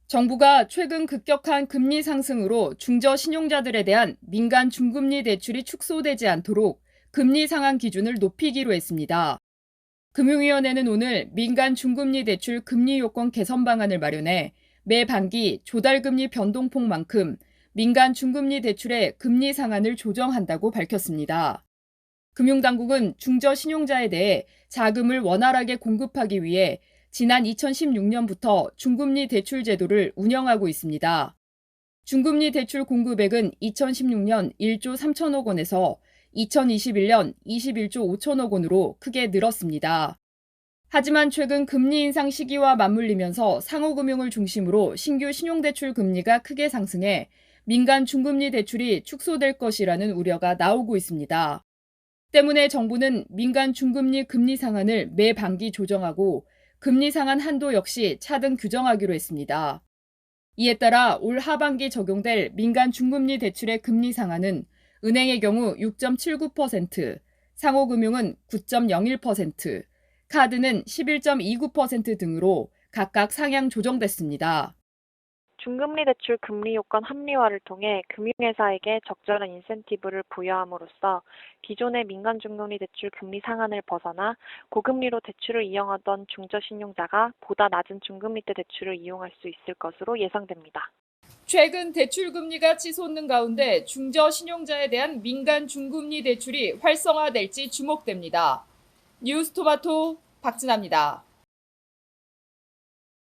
정부가 최근 급격한 금리 상승으로 중저 신용자들에 대한 민간 중금리 대출이 축소되지 않도록 금리 상한 기준을 높이기로 했습니다. 금융위원회는 오늘 민간 중금리 대출 금리 요건 개선 방안을 마련해 매 반기 조달금리 변동폭만큼 민간 중금리 대출의 금리 상한을 조정한다고 밝혔습니다. 금융당국은 중저 신용자에 대해 자금을 원활하게 공급하기 위해 지난 2016년부터 중금리 대출 제도를 운영하고 있습니다. 중금리 대출 공급액은 2016년 1조 3천억 원에서 2021년 21조 5천억 원으로 크게 늘었습니다. 하지만 최근 금리 인상 시기와 맞물리면서 상호금융을 중심으로 신규 신용대출 금리가 크게 상승해 민간 중금리 대출이 축소될 것이라는 우려가 나오고 있습니다. 때문에 정부는 민간 중금리 금리 상한을 매 반기 조정하고 금리 상한 한도 역시 차등 규정하기로 했습니다. 이에 따라 올 하반기 적용될 민간 중금리 대출의 금리 상한은 은행의 경우 6.79%, 상호금융은 9.01%, 카드는 11.29% 등으로 각각 상향 조정됐습니다. 중금리 대출 금리 요건 합리화를 통해 금융회사에게 적절한 인센티브를 부여함으로써 기존의 민간 중금리 대출 금리 상한을 벗어나 고금리로 대출을 이용하던 중저신용자가 보다 낮은 중금리대 대출을 이용할 수 있을 것으로 예상됩니다. 최근 대출 금리가 치솟는 가운데 중저 신용자에 대한 민간 중금리 대출이 활성화될지 주목됩니다. 뉴스토마토 박진아입니다.